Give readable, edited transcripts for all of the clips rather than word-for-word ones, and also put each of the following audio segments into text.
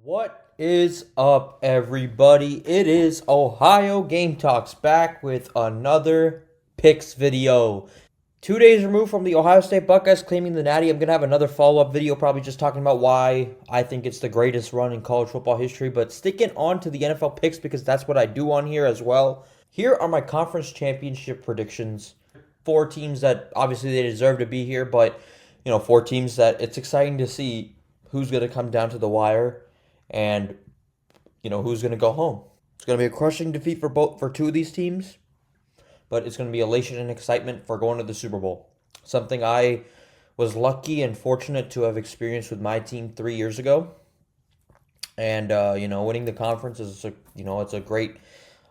What is up, everybody? It is OhioGameTalks back with another picks video. 2 days removed from the Ohio State Buckeyes claiming the Natty, I'm going to have another follow-up video probably just talking about why I think it's the greatest run in college football history, but sticking on to the NFL picks because that's what I do on here as well. Here are my conference championship predictions. 4 teams that obviously they deserve to be here, but 4 teams that it's exciting to see who's going to come down to the wire and who's going to go home. It's going to be a crushing defeat for two of these teams, but it's going to be elation and excitement for going to the Super Bowl. Something I was lucky and fortunate to have experienced with my team 3 years ago. And winning the conference is it's a great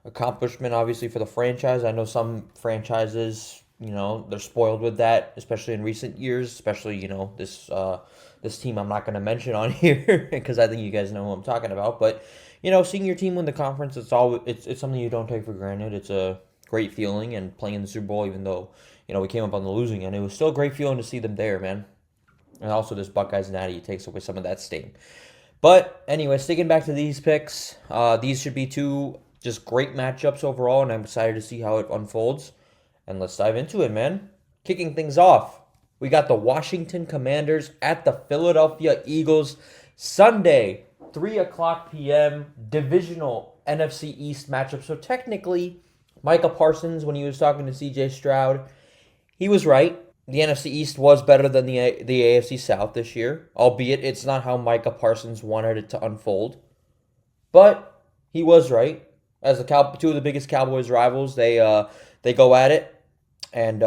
accomplishment obviously for the franchise. I know some franchises, they're spoiled with that, especially in recent years, especially this team I'm not going to mention on here because I think you guys know who I'm talking about. But seeing your team win the conference, it's something you don't take for granted. It's a great feeling, and playing in the Super Bowl, even though we came up on the losing end, it was still a great feeling to see them there, man. And also this Buckeyes Natty takes away some of that sting. But anyway, sticking back to these picks, these should be two just great matchups overall, and I'm excited to see how it unfolds. And let's dive into it, man. Kicking things off, we got the Washington Commanders at the Philadelphia Eagles Sunday, 3 o'clock p.m. divisional NFC East matchup. So technically, Micah Parsons, when he was talking to C.J. Stroud, he was right. The NFC East was better than the AFC South this year, albeit it's not how Micah Parsons wanted it to unfold. But he was right. As two of the biggest Cowboys rivals, they go at it. And,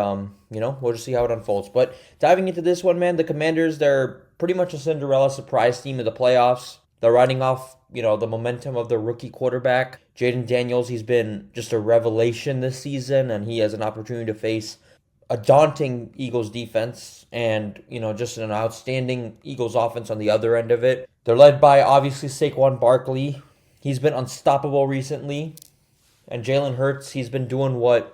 we'll just see how it unfolds. But diving into this one, man, the Commanders, they're pretty much a Cinderella surprise team of the playoffs. They're riding off, the momentum of the rookie quarterback. Jaden Daniels, he's been just a revelation this season, and he has an opportunity to face a daunting Eagles defense and, just an outstanding Eagles offense on the other end of it. They're led by, obviously, Saquon Barkley. He's been unstoppable recently. And Jalen Hurts, he's been doing what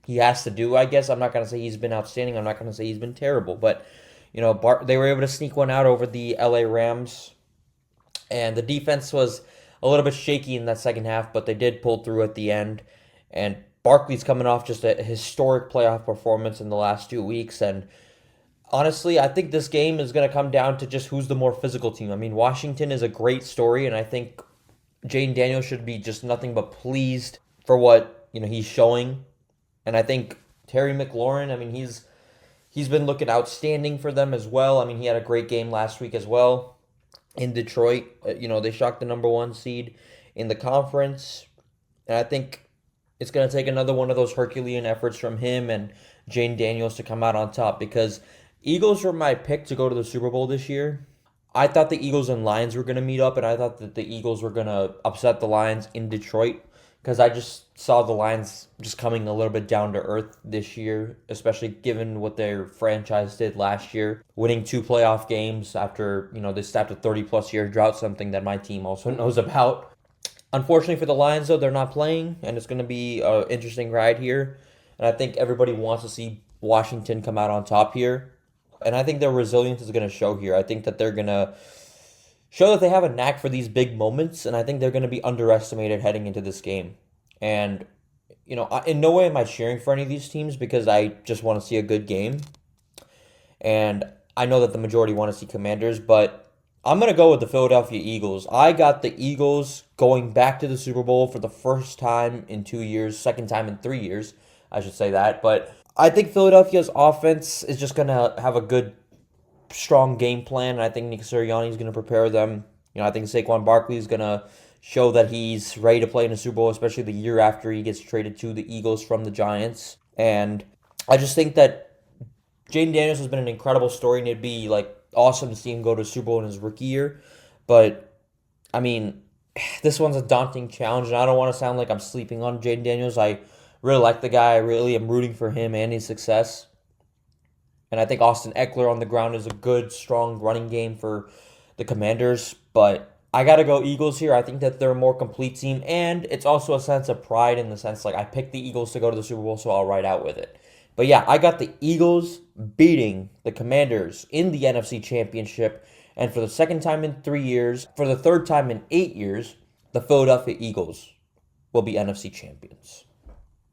he has to do, I guess. I'm not going to say he's been outstanding. I'm not going to say he's been terrible. But, they were able to sneak one out over the LA Rams. And the defense was a little bit shaky in that second half, but they did pull through at the end. And Barkley's coming off just a historic playoff performance in the last 2 weeks. And honestly, I think this game is going to come down to just who's the more physical team. I mean, Washington is a great story, and I think Jaden Daniels should be just nothing but pleased for what, he's showing. And I think Terry McLaurin, he's been looking outstanding for them as well. He had a great game last week as well in Detroit. They shocked the number 1 seed in the conference. And I think it's going to take another one of those Herculean efforts from him and Jane Daniels to come out on top, because Eagles were my pick to go to the Super Bowl this year. I thought the Eagles and Lions were going to meet up, and I thought that the Eagles were going to upset the Lions in Detroit, because I just saw the Lions just coming a little bit down to earth this year, especially given what their franchise did last year, winning 2 playoff games after, they stopped a 30-plus year drought, something that my team also knows about. Unfortunately for the Lions, though, they're not playing, and it's going to be an interesting ride here. And I think everybody wants to see Washington come out on top here. And I think their resilience is going to show here. I think that they're going to show that they have a knack for these big moments, and I think they're going to be underestimated heading into this game. And, in no way am I cheering for any of these teams, because I just want to see a good game. And I know that the majority want to see Commanders, but I'm going to go with the Philadelphia Eagles. I got the Eagles going back to the Super Bowl for the first time in 2 years, second time in 3 years, I should say that. But I think Philadelphia's offense is just going to have a good, strong game plan, and I think Nick Sirianni is going to prepare them. I think Saquon Barkley is going to show that he's ready to play in the Super Bowl, especially the year after he gets traded to the Eagles from the Giants. And I just think that Jaden Daniels has been an incredible story, and it'd be awesome to see him go to a Super Bowl in his rookie year. But this one's a daunting challenge, and I don't want to sound like I'm sleeping on Jaden Daniels. I really like the guy. I really am rooting for him and his success. And I think Austin Eckler on the ground is a good, strong running game for the Commanders. But I got to go Eagles here. I think that they're a more complete team. And it's also a sense of pride in the sense, I picked the Eagles to go to the Super Bowl, so I'll ride out with it. But yeah, I got the Eagles beating the Commanders in the NFC Championship. And for the second time in 3 years, for the third time in 8 years, the Philadelphia Eagles will be NFC champions.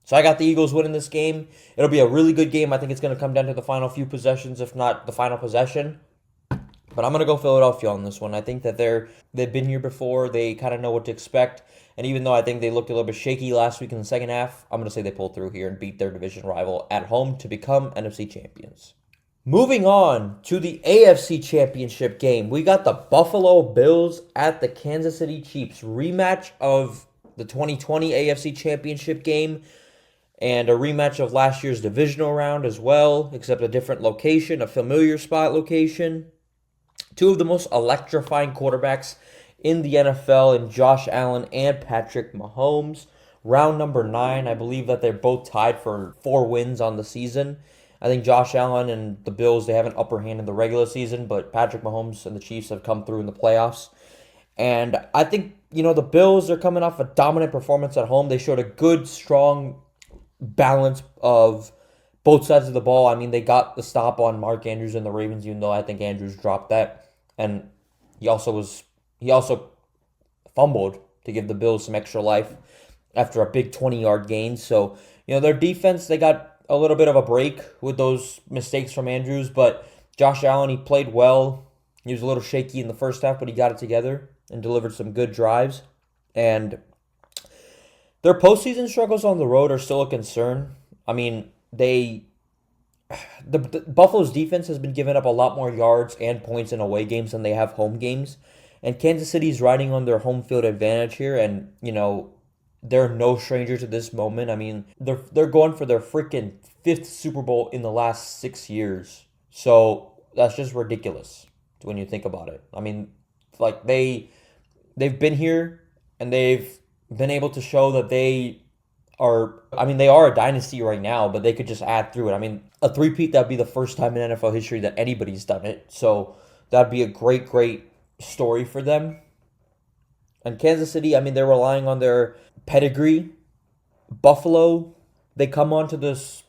So I got the Eagles winning this game. It'll be a really good game. I think it's going to come down to the final few possessions, if not the final possession. But I'm going to go Philadelphia on this one. I think that they've been here before. They kind of know what to expect. And even though I think they looked a little bit shaky last week in the second half, I'm going to say they pull through here and beat their division rival at home to become NFC champions. Moving on to the AFC Championship game, we got the Buffalo Bills at the Kansas City Chiefs. Rematch of the 2020 AFC Championship game and a rematch of last year's divisional round as well, except a different location, a familiar spot location. Two of the most electrifying quarterbacks in the NFL in Josh Allen and Patrick Mahomes. Round number 9, I believe that they're both tied for 4 wins on the season. I think Josh Allen and the Bills, they have an upper hand in the regular season, but Patrick Mahomes and the Chiefs have come through in the playoffs. And I think, the Bills are coming off a dominant performance at home. They showed a good, strong balance of both sides of the ball. I mean, they got the stop on Mark Andrews and the Ravens, even though I think Andrews dropped that. And he also fumbled to give the Bills some extra life after a big 20-yard gain. So, their defense, they got a little bit of a break with those mistakes from Andrews, but Josh Allen, he played well. He was a little shaky in the first half, but he got it together and delivered some good drives. And their postseason struggles on the road are still a concern. I mean, the Buffalo's defense has been giving up a lot more yards and points in away games than they have home games. And Kansas City's riding on their home field advantage here, and, they're no stranger to this moment. I mean, they're going for their freaking 5th Super Bowl in the last 6 years. So that's just ridiculous when you think about it. I mean, like they've been here and they've been able to show that they are a dynasty right now, but they could just add through it. I mean, a three-peat, that'd be the first time in NFL history that anybody's done it. So that'd be a great, great story for them. And Kansas City, I mean, they're relying on their pedigree. Buffalo, they come onto this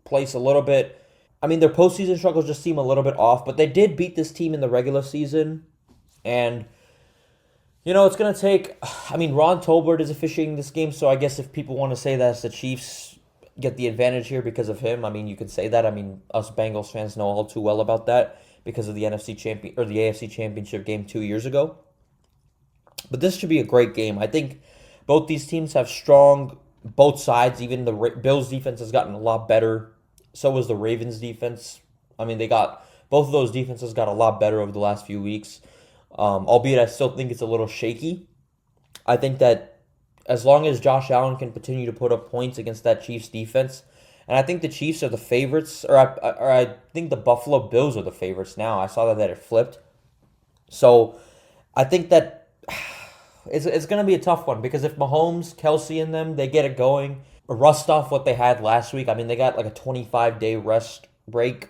place a little bit. I mean, their postseason struggles just seem a little bit off, but they did beat this team in the regular season. And, it's going to take, Ron Tolbert is officiating this game, so I guess if people want to say that the Chiefs get the advantage here because of him, you could say that. Us Bengals fans know all too well about that because of the AFC Championship game 2 years ago. But this should be a great game. I think both these teams have strong both sides. Even the Bills defense has gotten a lot better. So was the Ravens defense. Both of those defenses got a lot better over the last few weeks. Albeit I still think it's a little shaky. I think that as long as Josh Allen can continue to put up points against that Chiefs defense, and I think the Chiefs are the favorites, or I think the Buffalo Bills are the favorites now. I saw that it flipped. So I think that it's going to be a tough one because if Mahomes, Kelsey, and them, they get it going, rust off what they had last week. They got like a 25-day rest break.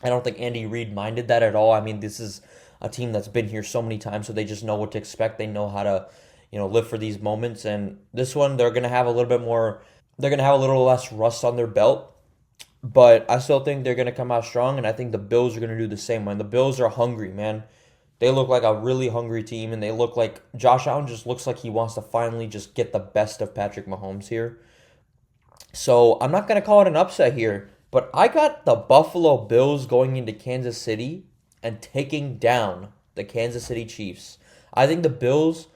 I don't think Andy Reid minded that at all. This is a team that's been here so many times, so they just know what to expect. They know how to, live for these moments. And this one, they're going to have a little bit more, they're going to have a little less rust on their belt. But I still think they're going to come out strong, and I think the Bills are going to do the same. The Bills are hungry, man. They look like a really hungry team, and they look like Josh Allen just looks like he wants to finally just get the best of Patrick Mahomes here. So I'm not going to call it an upset here, but I got the Buffalo Bills going into Kansas City and taking down the Kansas City Chiefs. I think the Bills,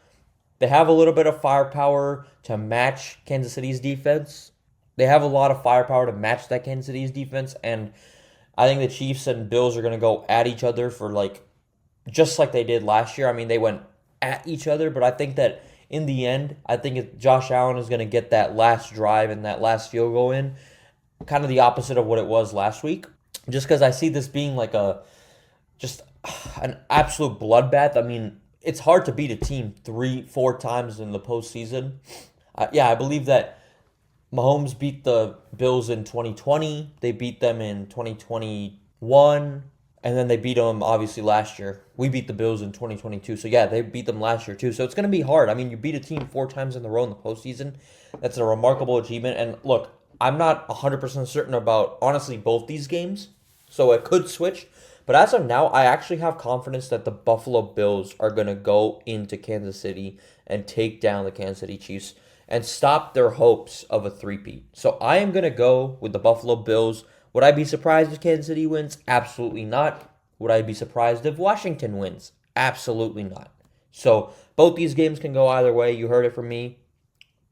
they have a little bit of firepower to match Kansas City's defense. They have a lot of firepower to match that Kansas City's defense, and I think the Chiefs and Bills are going to go at each other for just like they did last year. They went at each other, but I think that in the end, I think Josh Allen is going to get that last drive and that last field goal in, kind of the opposite of what it was last week, just because I see this being like just an absolute bloodbath. It's hard to beat a team 3-4 times in the postseason. I believe that Mahomes beat the Bills in 2020. They beat them in 2021. And then they beat them, obviously, last year. We beat the Bills in 2022. So, they beat them last year, too. So, it's going to be hard. You beat a team 4 times in a row in the postseason. That's a remarkable achievement. And, look, I'm not 100% certain about, honestly, both these games. So, it could switch. But as of now, I actually have confidence that the Buffalo Bills are going to go into Kansas City and take down the Kansas City Chiefs and stop their hopes of a three-peat. So I am going to go with the Buffalo Bills. Would I be surprised if Kansas City wins? Absolutely not. Would I be surprised if Washington wins? Absolutely not. So both these games can go either way. You heard it from me.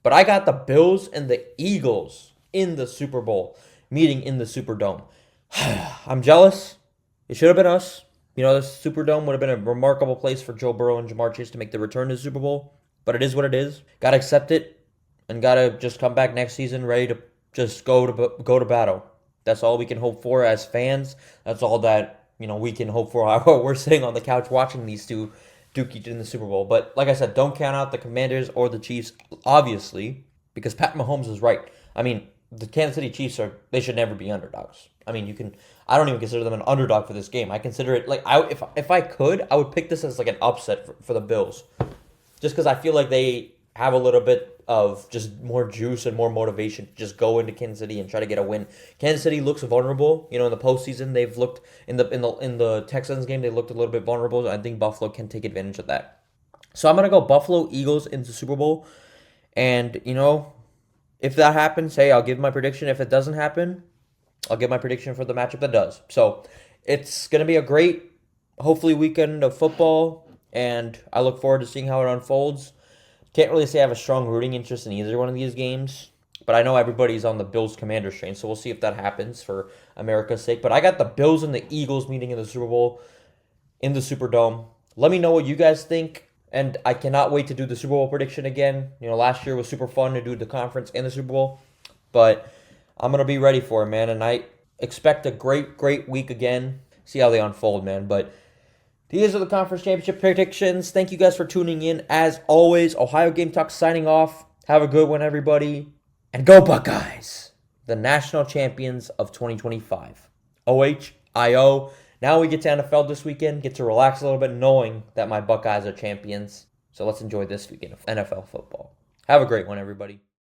But I got the Bills and the Eagles in the Super Bowl, meeting in the Superdome. I'm jealous. It should have been us. You know, the Superdome would have been a remarkable place for Joe Burrow and Jamar Chase to make the return to the Super Bowl. But it is what it is. Got to accept it and got to just come back next season ready to just go to battle. That's all we can hope for as fans. That's all that, we can hope for while we're sitting on the couch watching these two duke each in the Super Bowl. But like I said, don't count out the Commanders or the Chiefs, obviously, because Pat Mahomes is right. I mean, the Kansas City Chiefs they should never be underdogs. I mean, I don't even consider them an underdog for this game. I consider it if I could, I would pick this as like an upset for the Bills. Just because I feel like they have a little bit of just more juice and more motivation to just go into Kansas City and try to get a win. Kansas City looks vulnerable. In the postseason, they've looked in the Texans game, they looked a little bit vulnerable. I think Buffalo can take advantage of that. So I'm gonna go Buffalo Eagles into Super Bowl, and if that happens, hey, I'll give my prediction. If it doesn't happen, I'll give my prediction for the matchup that does. So it's gonna be a great, hopefully, weekend of football, and I look forward to seeing how it unfolds. Can't really say I have a strong rooting interest in either one of these games, but I know everybody's on the Bills-Commanders train, so we'll see if that happens for America's sake. But I got the Bills and the Eagles meeting in the Super Bowl, in the Superdome. Let me know what you guys think, and I cannot wait to do the Super Bowl prediction again. Last year was super fun to do the conference and the Super Bowl, but I'm going to be ready for it, man, and I expect a great, great week again. See how they unfold, man, but these are the conference championship predictions. Thank you guys for tuning in. As always, Ohio Game Talks signing off. Have a good one, everybody. And go Buckeyes, the national champions of 2025. OHIO. Now we get to NFL this weekend. Get to relax a little bit knowing that my Buckeyes are champions. So let's enjoy this weekend of NFL football. Have a great one, everybody.